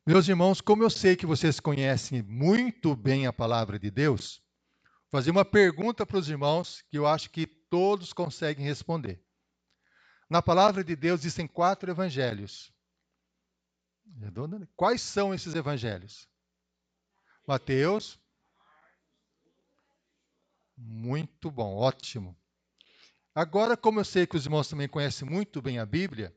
Meus irmãos, como eu sei que vocês conhecem muito bem a palavra de Deus, vou fazer uma pergunta para os irmãos que eu acho que todos conseguem responder. Na palavra de Deus existem 4 evangelhos. Quais são esses evangelhos? Mateus, muito bom, ótimo. Agora, como eu sei que os irmãos também conhecem muito bem a Bíblia,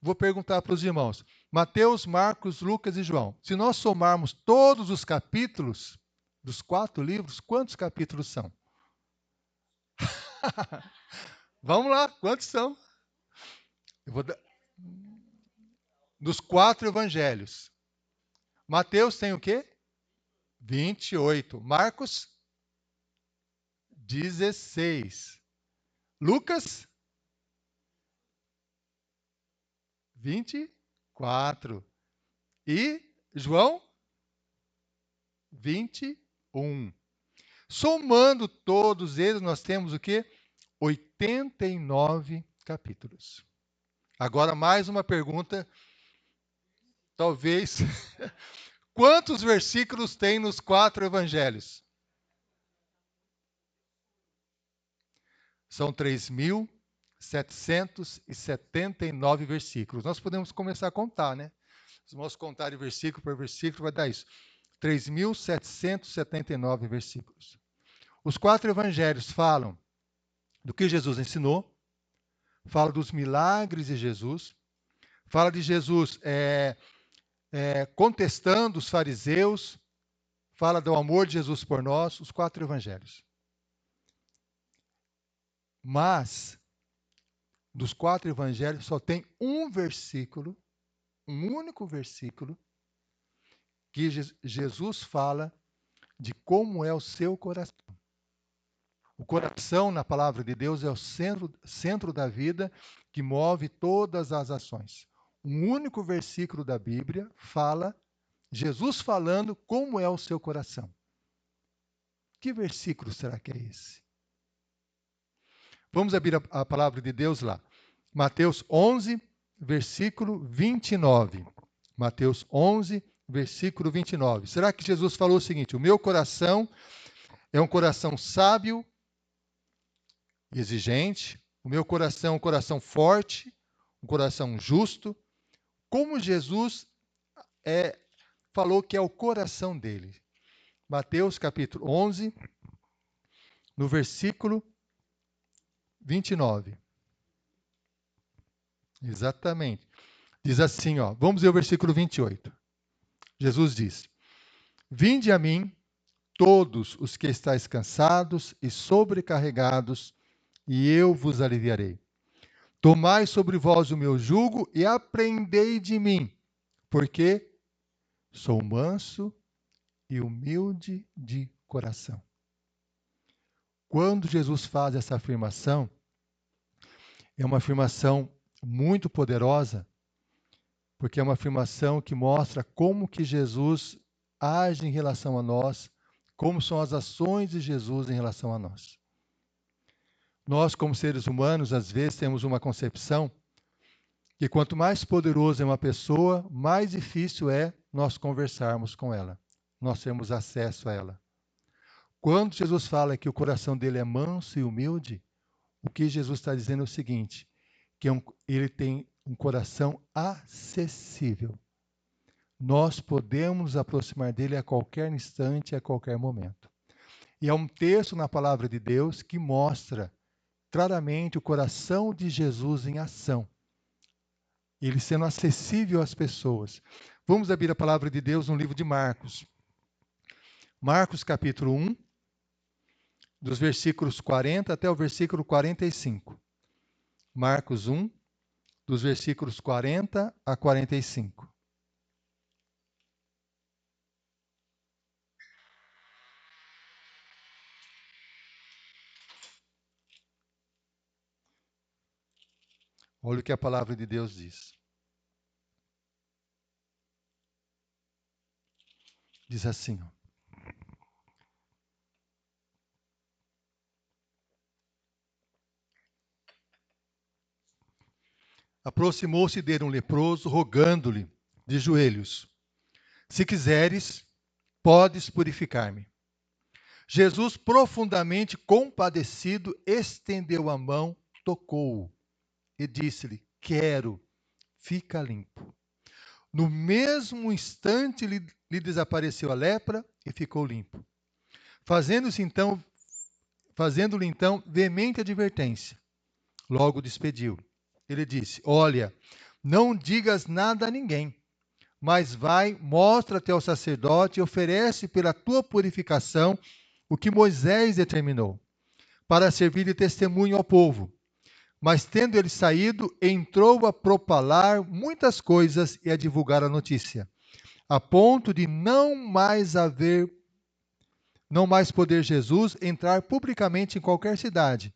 vou perguntar para os irmãos: Mateus, Marcos, Lucas e João. Se nós somarmos todos os capítulos dos 4 livros, quantos capítulos são? Vamos lá, quantos são? Eu vou dar... Dos 4 evangelhos. Mateus tem o quê? 28. Marcos, 16. Lucas, 24. E João, 21. Somando todos eles, nós temos o quê? 89 capítulos. Agora, mais uma pergunta, talvez. Quantos versículos tem nos 4 evangelhos? São 3.779 versículos. Nós podemos começar a contar, né? Se nós contarem versículo por versículo, vai dar isso. 3.779 versículos. Os 4 evangelhos falam do que Jesus ensinou, fala dos milagres de Jesus, fala de Jesus contestando os fariseus, fala do amor de Jesus por nós, os 4 evangelhos. Mas, dos 4 evangelhos, só tem um versículo, um único versículo, que Jesus fala de como é o seu coração. O coração, na palavra de Deus, é o centro da vida que move todas as ações. Um único versículo da Bíblia fala, Jesus falando como é o seu coração. Que versículo será que é esse? Vamos abrir a palavra de Deus lá. Mateus 11, versículo 29. Mateus 11, versículo 29. Será que Jesus falou o seguinte: o meu coração é um coração sábio e exigente, o meu coração é um coração forte, um coração justo, como Jesus falou que é o coração dele. Mateus capítulo 11, no versículo 29. Exatamente. Diz assim, ó, vamos ver o versículo 28. Jesus diz: Vinde a mim, todos os que estáis cansados e sobrecarregados, e eu vos aliviarei. Tomai sobre vós o meu jugo e aprendei de mim, porque sou manso e humilde de coração. Quando Jesus faz essa afirmação, é uma afirmação muito poderosa, porque é uma afirmação que mostra como que Jesus age em relação a nós, como são as ações de Jesus em relação a nós. Nós, como seres humanos, às vezes temos uma concepção que quanto mais poderosa é uma pessoa, mais difícil é nós conversarmos com ela, nós termos acesso a ela. Quando Jesus fala que o coração dele é manso e humilde, o que Jesus está dizendo é o seguinte, que ele tem um coração acessível. Nós podemos nos aproximar dele a qualquer instante, a qualquer momento. E é um texto na palavra de Deus que mostra claramente o coração de Jesus em ação. Ele sendo acessível às pessoas. Vamos abrir a palavra de Deus no livro de Marcos. Marcos capítulo 1, dos versículos 40 até o versículo 45. Marcos 1, dos versículos 40 a 45. Olha o que a palavra de Deus diz. Diz assim, ó. Aproximou-se dele um leproso, rogando-lhe de joelhos: Se quiseres, podes purificar-me. Jesus, profundamente compadecido, estendeu a mão, tocou-o e disse-lhe: quero, fica limpo. No mesmo instante lhe desapareceu a lepra e ficou limpo. Fazendo-lhe então veemente advertência, logo despediu. Ele disse: olha, não digas nada a ninguém, mas vai, mostra-te ao sacerdote e oferece pela tua purificação o que Moisés determinou, para servir de testemunho ao povo. Mas tendo ele saído, entrou a propalar muitas coisas e a divulgar a notícia, a ponto de não mais poder Jesus entrar publicamente em qualquer cidade,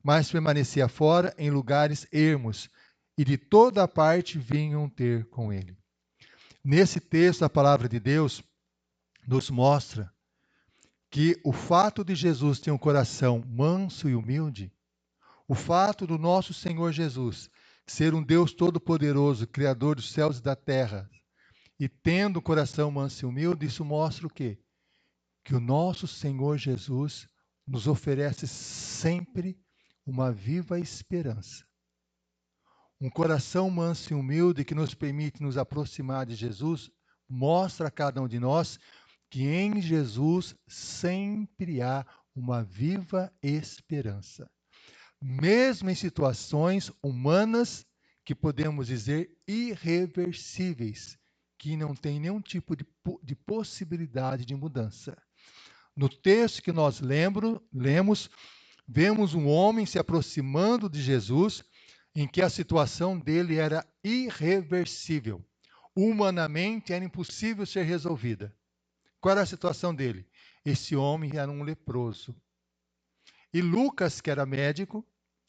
mas permanecia fora em lugares ermos, e de toda a parte vinham ter com ele. Nesse texto, a palavra de Deus nos mostra que o fato de Jesus ter um coração manso e humilde, o fato do nosso Senhor Jesus ser um Deus todo-poderoso, Criador dos céus e da terra, e tendo um coração manso e humilde, isso mostra o quê? Que o nosso Senhor Jesus nos oferece sempre uma viva esperança. Um coração manso e humilde que nos permite nos aproximar de Jesus, mostra a cada um de nós que em Jesus sempre há uma viva esperança. Mesmo em situações humanas que podemos dizer irreversíveis, que não tem nenhum tipo de possibilidade de mudança. No texto que nós lemos, vemos um homem se aproximando de Jesus, em que a situação dele era irreversível. Humanamente era impossível ser resolvida. Qual era a situação dele? Esse homem era um leproso. E Lucas, que era médico,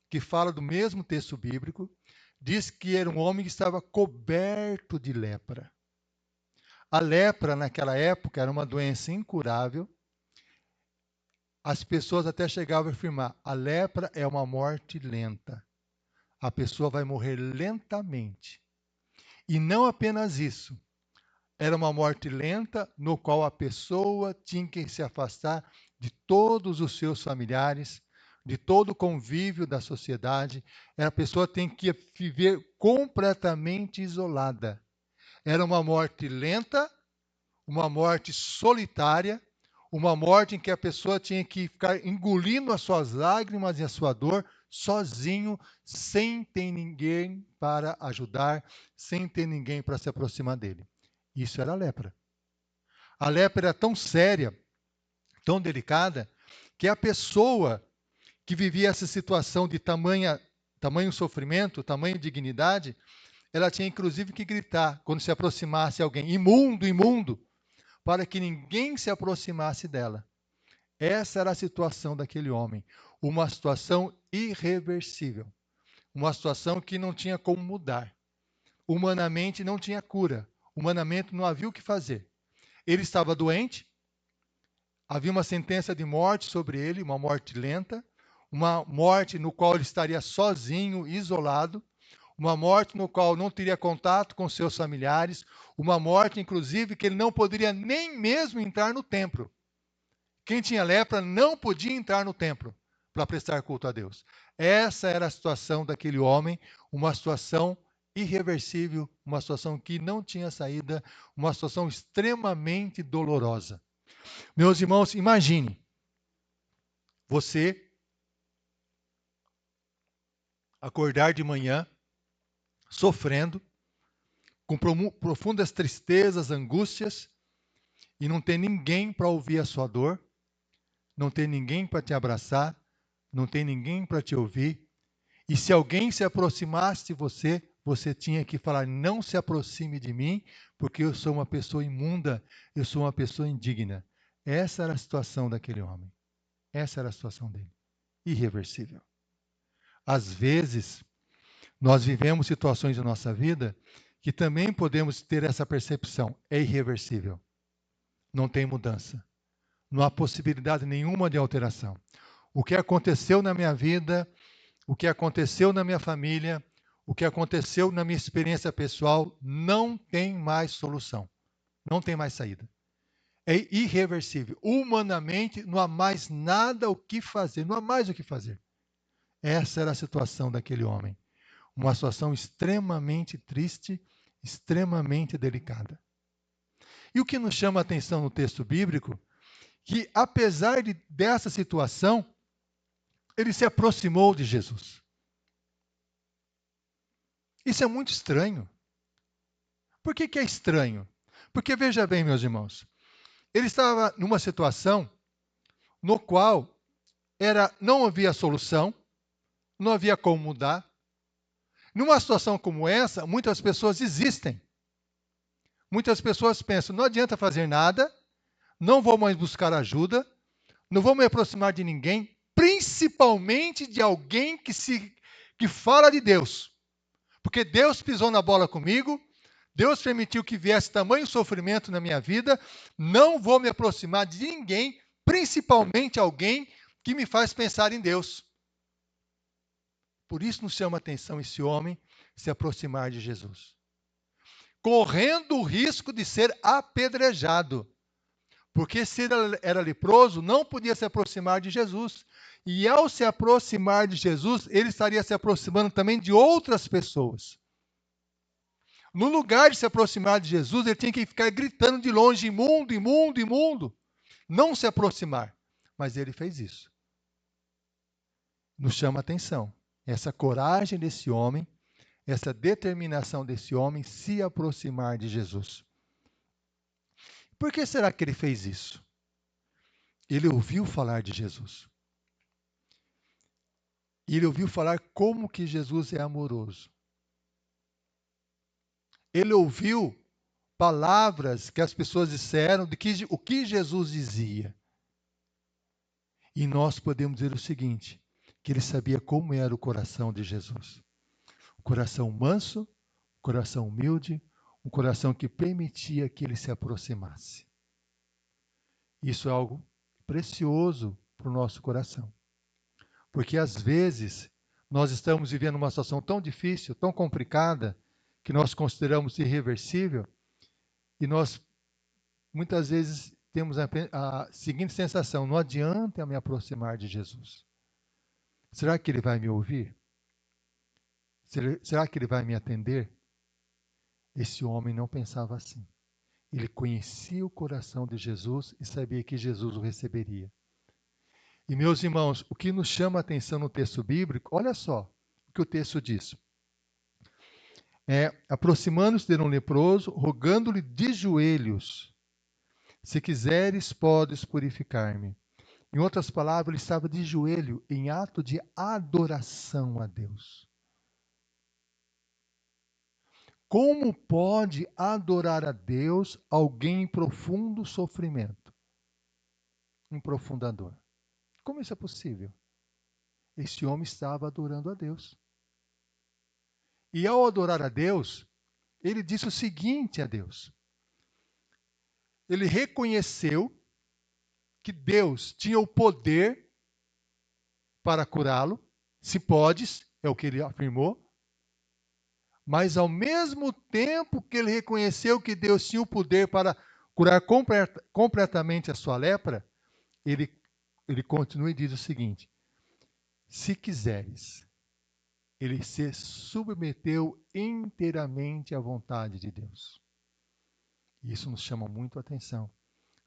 que fala do mesmo texto bíblico, diz que era um homem que estava coberto de lepra. A lepra, naquela época, era uma doença incurável. As pessoas até chegavam a afirmar: a lepra é uma morte lenta. A pessoa vai morrer lentamente. E não apenas isso. Era uma morte lenta, no qual a pessoa tinha que se afastar de todos os seus familiares, de todo o convívio da sociedade. A pessoa tem que viver completamente isolada. Era uma morte lenta, uma morte solitária, uma morte em que a pessoa tinha que ficar engolindo as suas lágrimas e a sua dor sozinho, sem ter ninguém para ajudar, sem ter ninguém para se aproximar dele. Isso era a lepra. A lepra era tão séria, tão delicada, que a pessoa que vivia essa situação de tamanho sofrimento, tamanha dignidade, ela tinha inclusive que gritar quando se aproximasse alguém: imundo, imundo, para que ninguém se aproximasse dela. Essa era a situação daquele homem, uma situação irreversível, uma situação que não tinha como mudar. Humanamente não tinha cura, humanamente não havia o que fazer. Ele estava doente, havia uma sentença de morte sobre ele, uma morte lenta, uma morte no qual ele estaria sozinho, isolado, uma morte no qual não teria contato com seus familiares, uma morte, inclusive, que ele não poderia nem mesmo entrar no templo. Quem tinha lepra não podia entrar no templo para prestar culto a Deus. Essa era a situação daquele homem, uma situação irreversível, uma situação que não tinha saída, uma situação extremamente dolorosa. Meus irmãos, imagine você acordar de manhã sofrendo, com profundas tristezas, angústias, e não ter ninguém para ouvir a sua dor, não ter ninguém para te abraçar, não ter ninguém para te ouvir. E se alguém se aproximasse de você, você tinha que falar: não se aproxime de mim, porque eu sou uma pessoa imunda, eu sou uma pessoa indigna. Essa era a situação daquele homem. Essa era a situação dele. Irreversível. Às vezes, nós vivemos situações da nossa vida que também podemos ter essa percepção. É irreversível. Não tem mudança. Não há possibilidade nenhuma de alteração. O que aconteceu na minha vida, o que aconteceu na minha família, o que aconteceu na minha experiência pessoal, não tem mais solução. Não tem mais saída. É irreversível. Humanamente, não há mais nada o que fazer. Não há mais o que fazer. Essa era a situação daquele homem. Uma situação extremamente triste, extremamente delicada. E o que nos chama a atenção no texto bíblico, que apesar dessa situação, ele se aproximou de Jesus. Isso é muito estranho. Por que é estranho? Porque veja bem, meus irmãos, ele estava numa situação no qual não havia solução, não havia como mudar. Numa situação como essa, muitas pessoas desistem. Muitas pessoas pensam, não adianta fazer nada, não vou mais buscar ajuda, não vou me aproximar de ninguém, principalmente de alguém que fala de Deus. Porque Deus pisou na bola comigo, Deus permitiu que viesse tamanho sofrimento na minha vida, não vou me aproximar de ninguém, principalmente alguém que me faz pensar em Deus. Por isso nos chama a atenção esse homem se aproximar de Jesus. Correndo o risco de ser apedrejado. Porque se ele era leproso, não podia se aproximar de Jesus. E ao se aproximar de Jesus, ele estaria se aproximando também de outras pessoas. No lugar de se aproximar de Jesus, ele tinha que ficar gritando de longe, imundo, imundo, imundo. Não se aproximar. Mas ele fez isso. Nos chama a atenção. Essa coragem desse homem, essa determinação desse homem se aproximar de Jesus. Por que será que ele fez isso? Ele ouviu falar de Jesus. E ele ouviu falar como que Jesus é amoroso. Ele ouviu palavras que as pessoas disseram o que Jesus dizia. E nós podemos dizer o seguinte, que ele sabia como era o coração de Jesus. Um coração manso, um coração humilde, um coração que permitia que ele se aproximasse. Isso é algo precioso para o nosso coração. Porque às vezes nós estamos vivendo uma situação tão difícil, tão complicada, que nós consideramos irreversível, e nós muitas vezes temos a seguinte sensação: não adianta eu me aproximar de Jesus. Será que ele vai me ouvir? Será que ele vai me atender? Esse homem não pensava assim. Ele conhecia o coração de Jesus e sabia que Jesus o receberia. E, meus irmãos, o que nos chama a atenção no texto bíblico, olha só o que o texto diz. Aproximando-se de um leproso, rogando-lhe de joelhos, se quiseres, podes purificar-me. Em outras palavras, ele estava de joelho em ato de adoração a Deus. Como pode adorar a Deus alguém em profundo sofrimento? Em profunda dor. Como isso é possível? Esse homem estava adorando a Deus. E ao adorar a Deus, ele disse o seguinte a Deus. Ele reconheceu que Deus tinha o poder para curá-lo, se podes, é o que ele afirmou, mas ao mesmo tempo que ele reconheceu que Deus tinha o poder para curar completamente a sua lepra, ele continua e diz o seguinte, se quiseres, ele se submeteu inteiramente à vontade de Deus. Isso nos chama muito a atenção,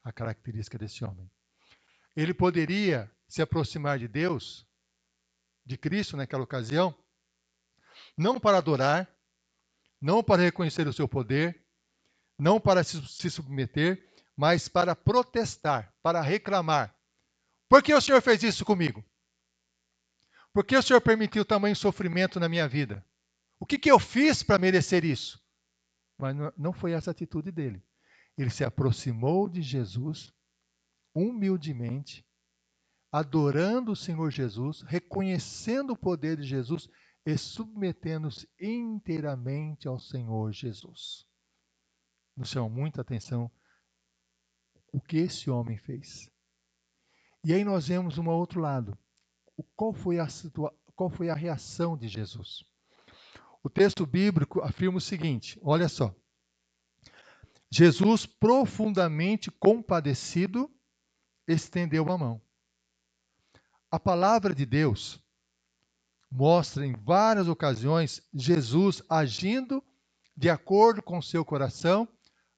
a característica desse homem. Ele poderia se aproximar de Deus, de Cristo naquela ocasião, não para adorar, não para reconhecer o seu poder, não para se submeter, mas para protestar, para reclamar. Por que o Senhor fez isso comigo? Por que o Senhor permitiu tamanho sofrimento na minha vida? O que eu fiz para merecer isso? Mas não foi essa a atitude dele. Ele se aproximou de Jesus, humildemente, adorando o Senhor Jesus, reconhecendo o poder de Jesus e submetendo-se inteiramente ao Senhor Jesus. Nos chama muita atenção o que esse homem fez. E aí nós vemos um outro lado. Qual foi a reação de Jesus? O texto bíblico afirma o seguinte, olha só. Jesus, profundamente compadecido, estendeu a mão. A palavra de Deus mostra em várias ocasiões Jesus agindo de acordo com o seu coração,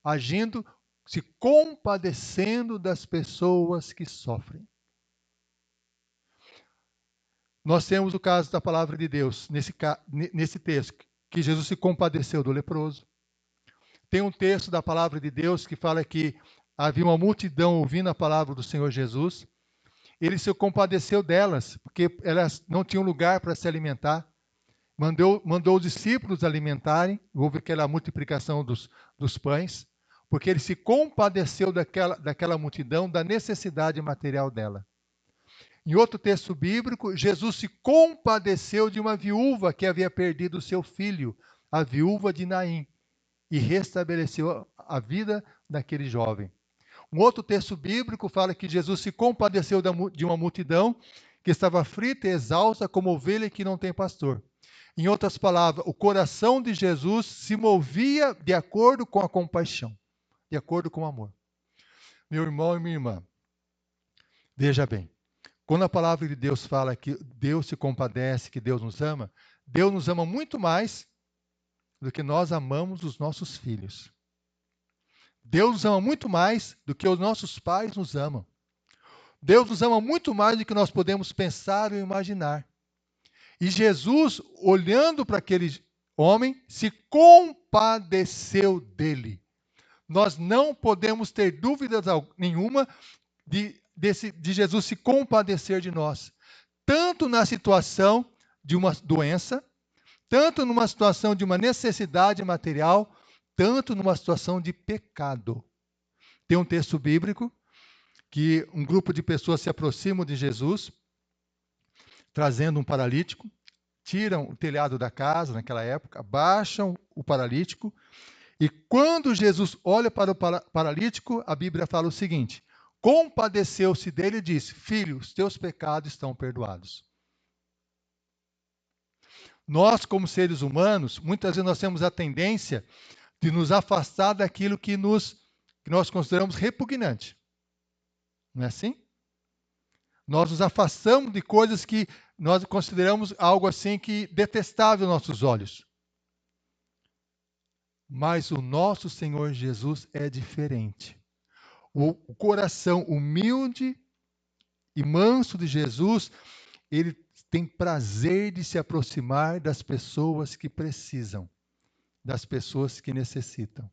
agindo, se compadecendo das pessoas que sofrem. Nós temos o caso da palavra de Deus, nesse texto, que Jesus se compadeceu do leproso. Tem um texto da palavra de Deus que fala que havia uma multidão ouvindo a palavra do Senhor Jesus. Ele se compadeceu delas, porque elas não tinham lugar para se alimentar. Mandou os discípulos alimentarem, houve aquela multiplicação dos pães, porque ele se compadeceu daquela multidão, da necessidade material dela. Em outro texto bíblico, Jesus se compadeceu de uma viúva que havia perdido seu filho, a viúva de Naim, e restabeleceu a vida daquele jovem. Um outro texto bíblico fala que Jesus se compadeceu de uma multidão que estava aflita e exausta como ovelha que não tem pastor. Em outras palavras, o coração de Jesus se movia de acordo com a compaixão, de acordo com o amor. Meu irmão e minha irmã, veja bem, quando a palavra de Deus fala que Deus se compadece, que Deus nos ama muito mais do que nós amamos os nossos filhos. Deus nos ama muito mais do que os nossos pais nos amam. Deus nos ama muito mais do que nós podemos pensar ou imaginar. E Jesus, olhando para aquele homem, se compadeceu dele. Nós não podemos ter dúvidas nenhuma de Jesus se compadecer de nós. Tanto na situação de uma doença, tanto numa situação de uma necessidade material, tanto numa situação de pecado. Tem um texto bíblico que um grupo de pessoas se aproximam de Jesus, trazendo um paralítico, tiram o telhado da casa naquela época, baixam o paralítico, e quando Jesus olha para o paralítico, a Bíblia fala o seguinte: compadeceu-se dele e disse: filho, os teus pecados estão perdoados. Nós, como seres humanos, muitas vezes nós temos a tendência de nos afastar daquilo que nós consideramos repugnante. Não é assim? Nós nos afastamos de coisas que nós consideramos algo assim que detestável aos nossos olhos. Mas o nosso Senhor Jesus é diferente. O coração humilde e manso de Jesus, ele tem prazer de se aproximar das pessoas que precisam, das pessoas que necessitam.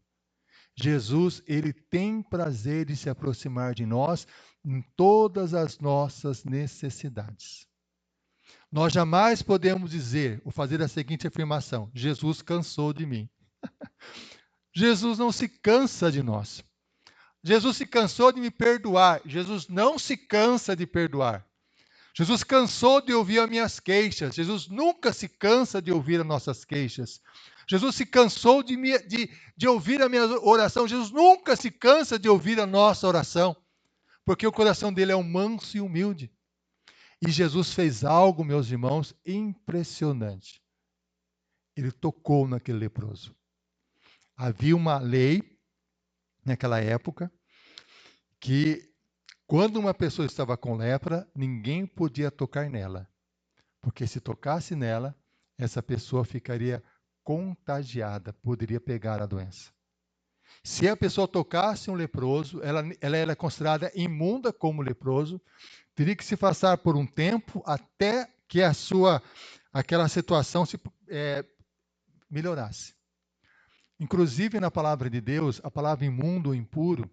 Jesus, ele tem prazer de se aproximar de nós em todas as nossas necessidades. Nós jamais podemos dizer ou fazer a seguinte afirmação: Jesus cansou de mim. Jesus não se cansa de nós. Jesus se cansou de me perdoar. Jesus não se cansa de perdoar. Jesus cansou de ouvir as minhas queixas. Jesus nunca se cansa de ouvir as nossas queixas. Jesus se cansou de ouvir a minha oração. Jesus nunca se cansa de ouvir a nossa oração, porque o coração dele é manso e humilde. E Jesus fez algo, meus irmãos, impressionante. Ele tocou naquele leproso. Havia uma lei, naquela época, que quando uma pessoa estava com lepra, ninguém podia tocar nela. Porque se tocasse nela, essa pessoa ficaria contagiada, poderia pegar a doença. Se a pessoa tocasse um leproso, ela era considerada imunda como leproso, teria que se passar por um tempo até que aquela situação melhorasse. Inclusive, na palavra de Deus, a palavra imundo ou impuro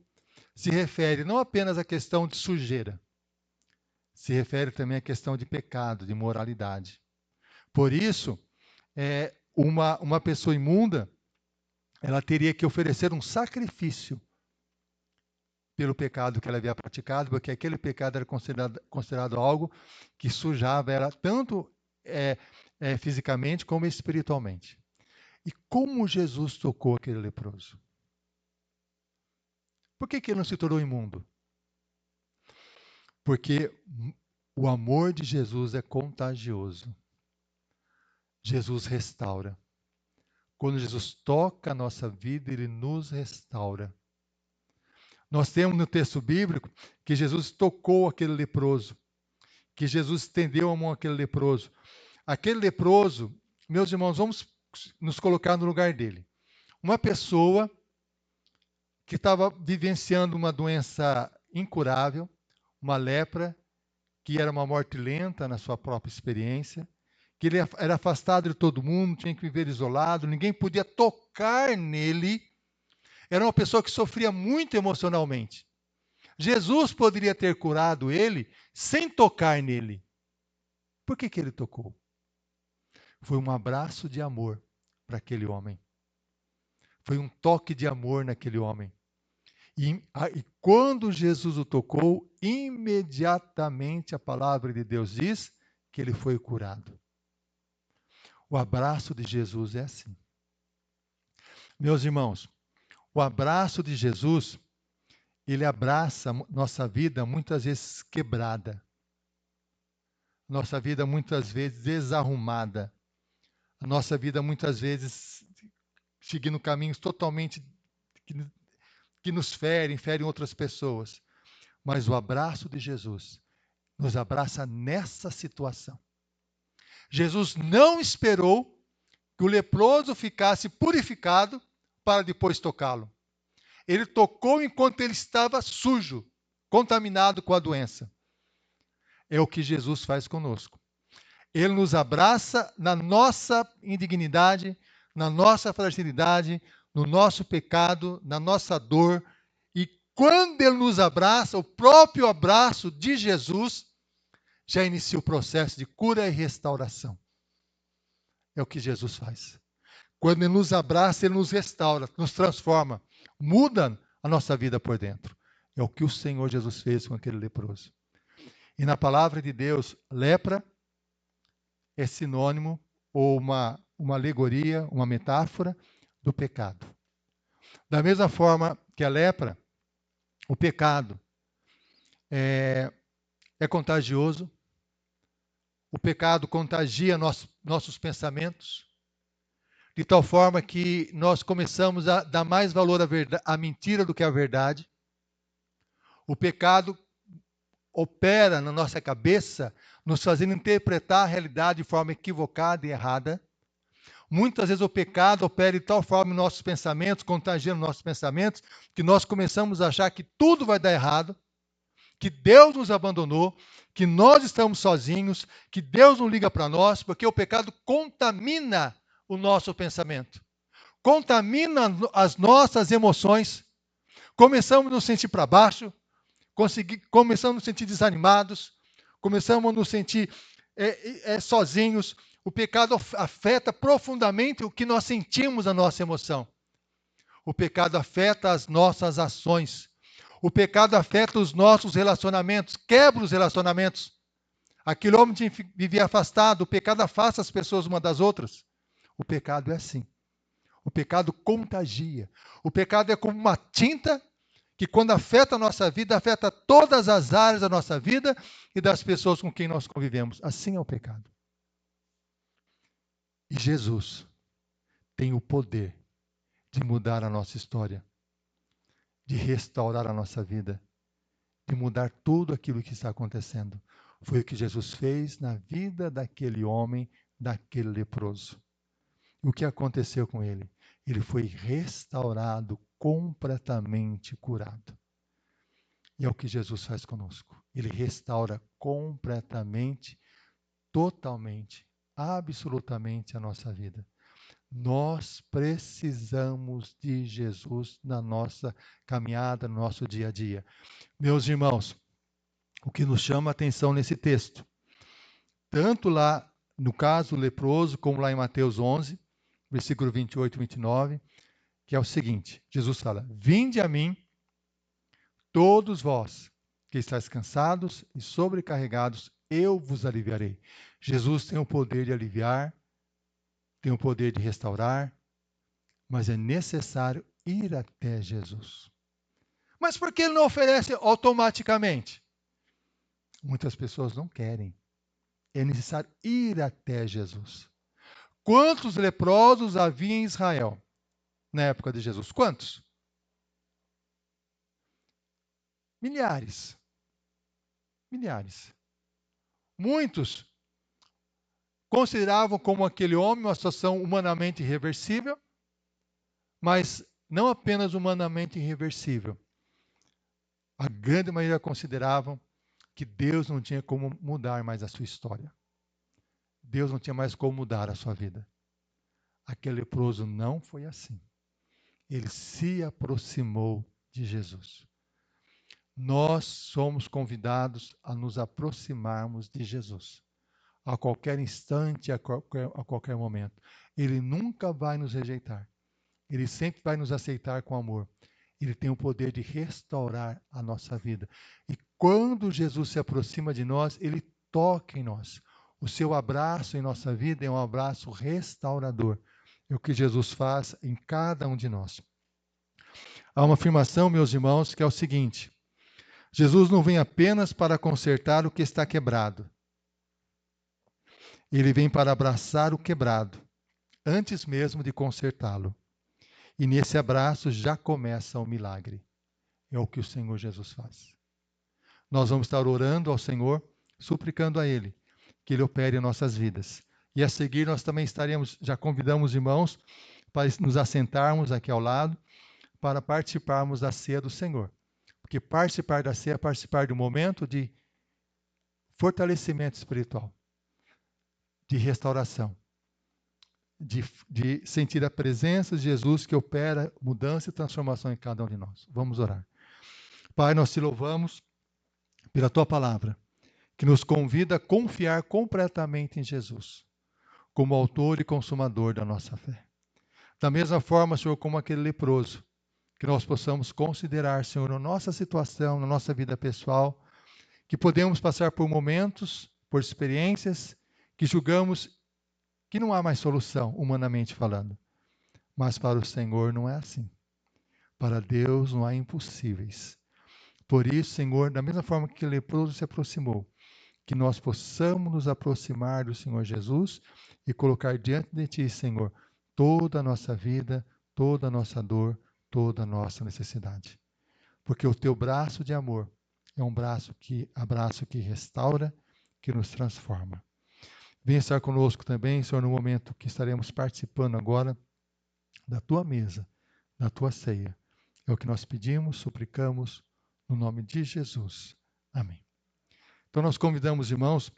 se refere não apenas à questão de sujeira, se refere também à questão de pecado, de moralidade. Por isso, uma pessoa imunda, ela teria que oferecer um sacrifício pelo pecado que ela havia praticado, porque aquele pecado era considerado algo que sujava ela tanto fisicamente como espiritualmente. E como Jesus tocou aquele leproso? Por que ele não se tornou imundo? Porque o amor de Jesus é contagioso. Jesus restaura. Quando Jesus toca a nossa vida, ele nos restaura. Nós temos no texto bíblico que Jesus tocou aquele leproso, que Jesus estendeu a mão àquele leproso. Aquele leproso, meus irmãos, vamos nos colocar no lugar dele. Uma pessoa que estava vivenciando uma doença incurável, uma lepra, que era uma morte lenta na sua própria experiência, que ele era afastado de todo mundo, tinha que viver isolado, ninguém podia tocar nele. Era uma pessoa que sofria muito emocionalmente. Jesus poderia ter curado ele sem tocar nele. Por que ele tocou? Foi um abraço de amor para aquele homem. Foi um toque de amor naquele homem. E quando Jesus o tocou, imediatamente a palavra de Deus diz que ele foi curado. O abraço de Jesus é assim. Meus irmãos, o abraço de Jesus, ele abraça nossa vida muitas vezes quebrada. Nossa vida muitas vezes desarrumada. A nossa vida muitas vezes seguindo caminhos totalmente que nos ferem outras pessoas. Mas o abraço de Jesus nos abraça nessa situação. Jesus não esperou que o leproso ficasse purificado para depois tocá-lo. Ele tocou enquanto ele estava sujo, contaminado com a doença. É o que Jesus faz conosco. Ele nos abraça na nossa indignidade, na nossa fragilidade, no nosso pecado, na nossa dor. E quando ele nos abraça, o próprio abraço de Jesus já inicia o processo de cura e restauração. É o que Jesus faz. Quando ele nos abraça, ele nos restaura, nos transforma, muda a nossa vida por dentro. É o que o Senhor Jesus fez com aquele leproso. E na palavra de Deus, lepra é sinônimo ou uma alegoria, uma metáfora do pecado. Da mesma forma que a lepra, o pecado é contagioso, o pecado contagia nossos pensamentos, de tal forma que nós começamos a dar mais valor à mentira do que à verdade. O pecado opera na nossa cabeça, nos fazendo interpretar a realidade de forma equivocada e errada. Muitas vezes o pecado opera de tal forma em nossos pensamentos, contagiando nossos pensamentos, que nós começamos a achar que tudo vai dar errado, que Deus nos abandonou, que nós estamos sozinhos, que Deus não liga para nós, porque o pecado contamina o nosso pensamento, contamina as nossas emoções. Começamos a nos sentir para baixo, começamos a nos sentir desanimados, começamos a nos sentir sozinhos. O pecado afeta profundamente o que nós sentimos, a nossa emoção. O pecado afeta as nossas ações. O pecado afeta os nossos relacionamentos, quebra os relacionamentos. Aquele homem vivia afastado, o pecado afasta as pessoas umas das outras. O pecado é assim. O pecado contagia. O pecado é como uma tinta que, quando afeta a nossa vida, afeta todas as áreas da nossa vida e das pessoas com quem nós convivemos. Assim é o pecado. E Jesus tem o poder de mudar a nossa história, de restaurar a nossa vida, de mudar tudo aquilo que está acontecendo. Foi o que Jesus fez na vida daquele homem, daquele leproso. E o que aconteceu com ele? Ele foi restaurado, completamente curado. E é o que Jesus faz conosco. Ele restaura completamente, totalmente, absolutamente a nossa vida. Nós precisamos de Jesus na nossa caminhada, no nosso dia a dia. Meus irmãos, o que nos chama a atenção nesse texto, tanto lá no caso leproso, como lá em Mateus 11, versículo 28 e 29, que é o seguinte: Jesus fala: "Vinde a mim, todos vós que estáis cansados e sobrecarregados, eu vos aliviarei." Jesus tem o poder de aliviar, tem o poder de restaurar, mas é necessário ir até Jesus. Mas por que ele não oferece automaticamente? Muitas pessoas não querem. É necessário ir até Jesus. Quantos leprosos havia em Israel na época de Jesus? Quantos? Milhares. Milhares. Muitos consideravam como aquele homem uma situação humanamente irreversível, mas não apenas humanamente irreversível. A grande maioria consideravam que Deus não tinha como mudar mais a sua história. Deus não tinha mais como mudar a sua vida. Aquele leproso não foi assim. Ele se aproximou de Jesus. Nós somos convidados a nos aproximarmos de Jesus. A qualquer instante, a qualquer momento. Ele nunca vai nos rejeitar. Ele sempre vai nos aceitar com amor. Ele tem o poder de restaurar a nossa vida. E quando Jesus se aproxima de nós, ele toca em nós. O seu abraço em nossa vida é um abraço restaurador. É o que Jesus faz em cada um de nós. Há uma afirmação, meus irmãos, que é o seguinte: Jesus não vem apenas para consertar o que está quebrado. Ele vem para abraçar o quebrado, antes mesmo de consertá-lo. E nesse abraço já começa o milagre. É o que o Senhor Jesus faz. Nós vamos estar orando ao Senhor, suplicando a Ele que Ele opere em nossas vidas. E a seguir nós também estaremos, já convidamos os irmãos para nos assentarmos aqui ao lado, para participarmos da ceia do Senhor. Porque participar da ceia é participar de um momento de fortalecimento espiritual, de restauração, de sentir a presença de Jesus que opera mudança e transformação em cada um de nós. Vamos orar. Pai, nós te louvamos pela tua palavra, que nos convida a confiar completamente em Jesus, como autor e consumador da nossa fé. Da mesma forma, Senhor, como aquele leproso, que nós possamos considerar, Senhor, na nossa situação, na nossa vida pessoal, que podemos passar por momentos, por experiências, que julgamos que não há mais solução, humanamente falando. Mas para o Senhor não é assim. Para Deus não há impossíveis. Por isso, Senhor, da mesma forma que o leproso se aproximou, que nós possamos nos aproximar do Senhor Jesus e colocar diante de Ti, Senhor, toda a nossa vida, toda a nossa dor, toda a nossa necessidade. Porque o Teu braço de amor é um abraço que restaura, que nos transforma. Venha estar conosco também, Senhor, no momento que estaremos participando agora da Tua mesa, da Tua ceia. É o que nós pedimos, suplicamos, no nome de Jesus. Amém. Então nós convidamos, irmãos,